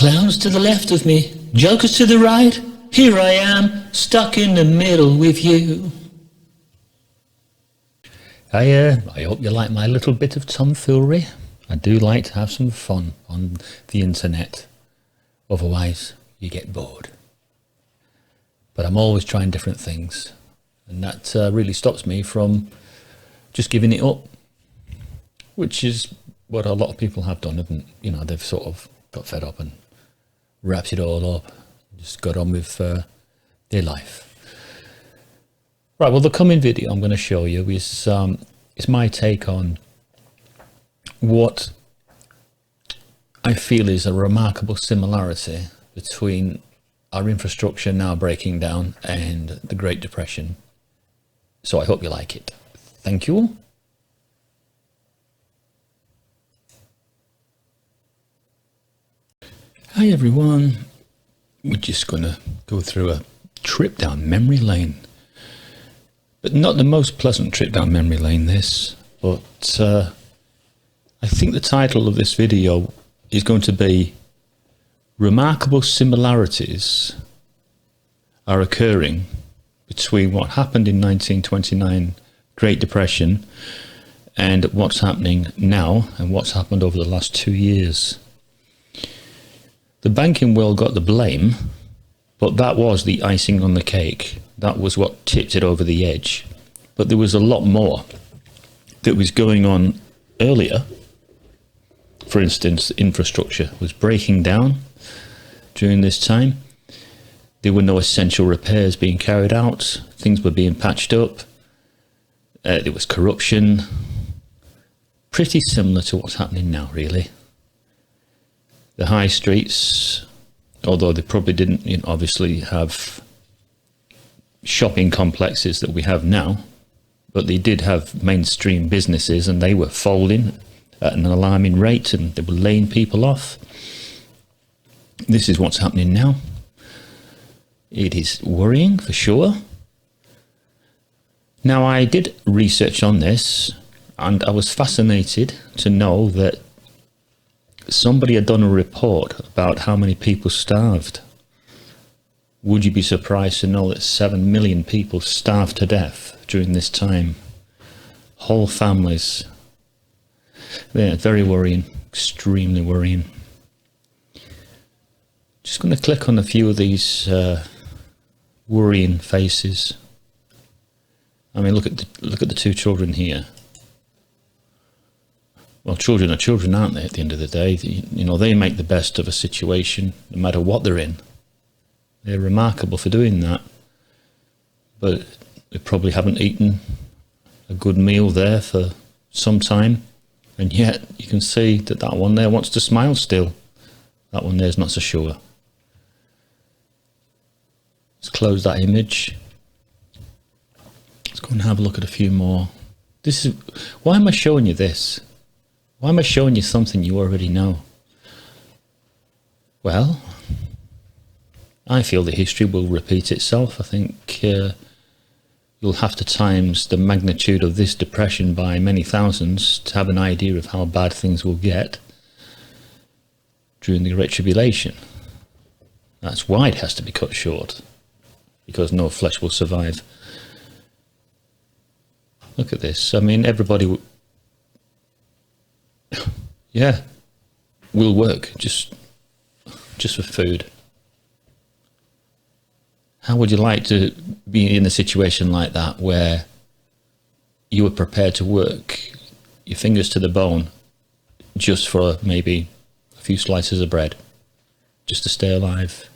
Clowns to the left of me, jokers to the right. Here I am, stuck in the middle with you. I hope you like my little bit of tomfoolery. I do like to have some fun on the internet. Otherwise, you get bored. But I'm always trying different things. And that really stops me from just giving it up. Which is what a lot of people have done, haven't you? Know, they've sort of got fed up and wrapped it all up. Just got on with their life. Right, well, the coming video I'm going to show you is my take on what I feel is a remarkable similarity between our infrastructure now breaking down and the Great Depression. So I hope you like it. Thank you. Hi everyone. We're just going to go through a trip down memory lane. But not the most pleasant trip down memory lane, this. But I think the title of this video is going to be Remarkable Similarities Are Occurring Between What Happened in 1929 Great Depression and what's happening now and what's happened over the last 2 years. The banking world got the blame, but that was the icing on the cake. That was what tipped it over the edge. But there was a lot more that was going on earlier. For instance, infrastructure was breaking down during this time. There were no essential repairs being carried out. Things were being patched up. There was corruption. Pretty similar to what's happening now, really. The high streets, although they probably didn't obviously have shopping complexes that we have now, but they did have mainstream businesses and they were folding at an alarming rate and they were laying people off. This is what's happening now. It is worrying for sure. Now, I did research on this and I was fascinated to know that somebody had done a report about how many people starved. Would you be surprised to know that 7 million people starved to death during this time? Whole families. Yeah, very worrying, extremely worrying. Just going to click on a few of these worrying faces. I mean, look at the two children here. Well, children are children, aren't they, at the end of the day? You know, they make the best of a situation, no matter what they're in. They're remarkable for doing that. But they probably haven't eaten a good meal there for some time. And yet, you can see that that one there wants to smile still. That one there's not so sure. Let's close that image. Let's go and have a look at a few more. This is... Why am I showing you this? Why am I showing you something you already know? Well, I feel that history will repeat itself. I think you'll have to times the magnitude of this depression by many thousands to have an idea of how bad things will get during the Great Tribulation. That's why it has to be cut short, because no flesh will survive. Look at this. I mean, everybody... yeah, will work just for food. How would you like to be in a situation like that where you were prepared to work your fingers to the bone just for maybe a few slices of bread, just to stay alive?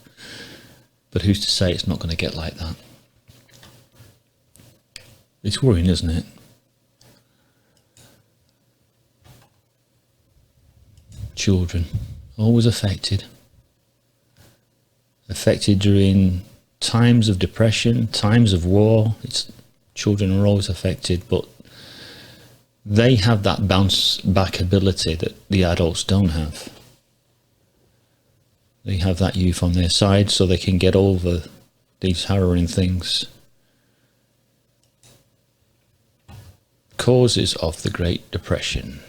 But who's to say it's not going to get like that? It's worrying, isn't it? Children, always affected during times of depression, times of war. Children are always affected, but they have that bounce back ability that the adults don't have. They have that youth on their side so they can get over these harrowing things. Causes of the Great Depression.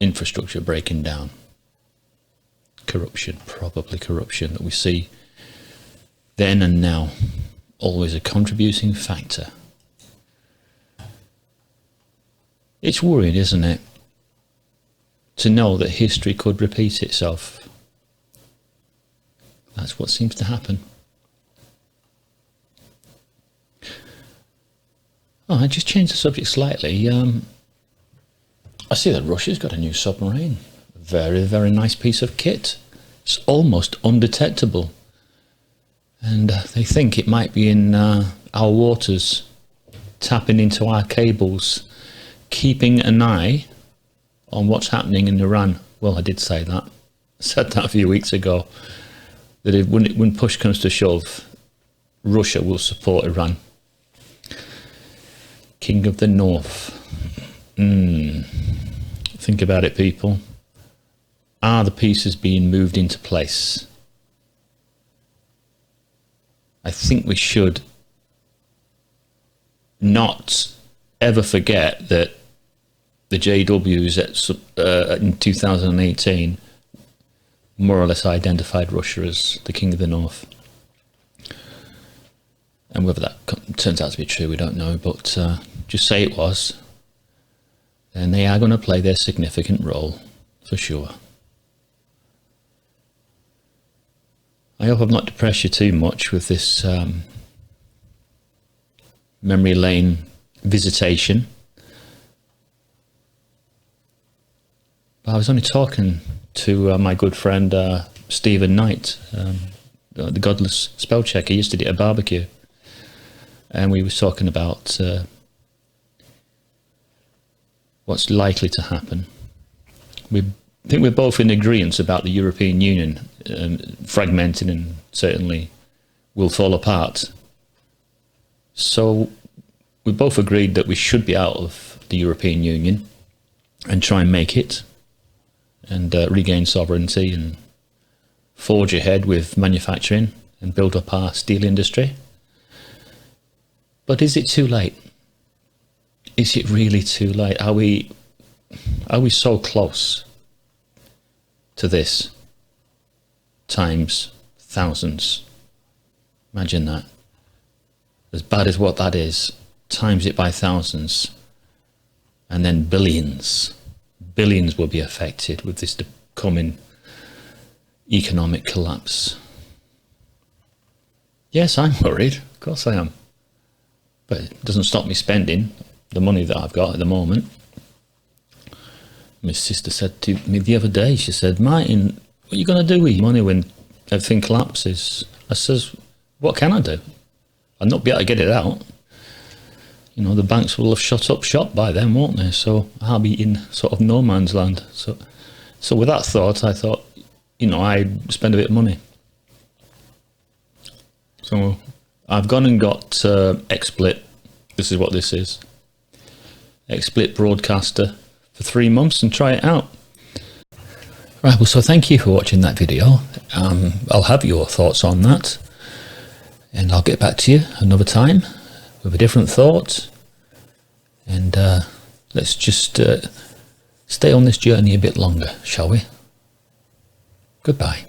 Infrastructure breaking down. corruption, probably corruption, that we see then and now, always a contributing factor. It's worrying, isn't it, to know that history could repeat itself. That's what seems to happen. Oh, I just changed the subject slightly. I see that Russia's got a new submarine. Very, very nice piece of kit. It's almost undetectable. And they think it might be in our waters, tapping into our cables, keeping an eye on what's happening in Iran. Well, I did say that. I said that a few weeks ago, that when push comes to shove, Russia will support Iran. King of the North. Think about it, people. Are the pieces being moved into place? I think we should not ever forget that the JWs in 2018 more or less identified Russia as the King of the North. And whether that turns out to be true, we don't know, but just say it was. And they are going to play their significant role, for sure. I hope I've not depressed you too much with this memory lane visitation. But I was only talking to my good friend Stephen Knight, the Godless Spell Checker, yesterday at a barbecue. And we were talking about what's likely to happen. I think we're both in agreement about the European Union fragmenting and certainly will fall apart. So we both agreed that we should be out of the European Union and try and make it and regain sovereignty and forge ahead with manufacturing and build up our steel industry. But is it too late? Is it really too late? Are we so close to this? Times thousands. Imagine that. As bad as what that is, times it by thousands. And then billions. Billions will be affected with this coming economic collapse. Yes, I'm worried. Of course I am. But it doesn't stop me spending the money that I've got at the moment. My sister said to me the other day, she said, "Martin, what are you going to do with your money when everything collapses?" I says, "What can I do? I'll not be able to get it out. You know, the banks will have shut up shop by then, won't they? So I'll be in sort of no man's land." So with that thought, I thought, you know, I'd spend a bit of money. So I've gone and got XSplit. This is what this is. XSplit Broadcaster for 3 months and try it out. Right, well, so thank you for watching that video. I'll have your thoughts on that. And I'll get back to you another time with a different thought. And let's just stay on this journey a bit longer, shall we? Goodbye.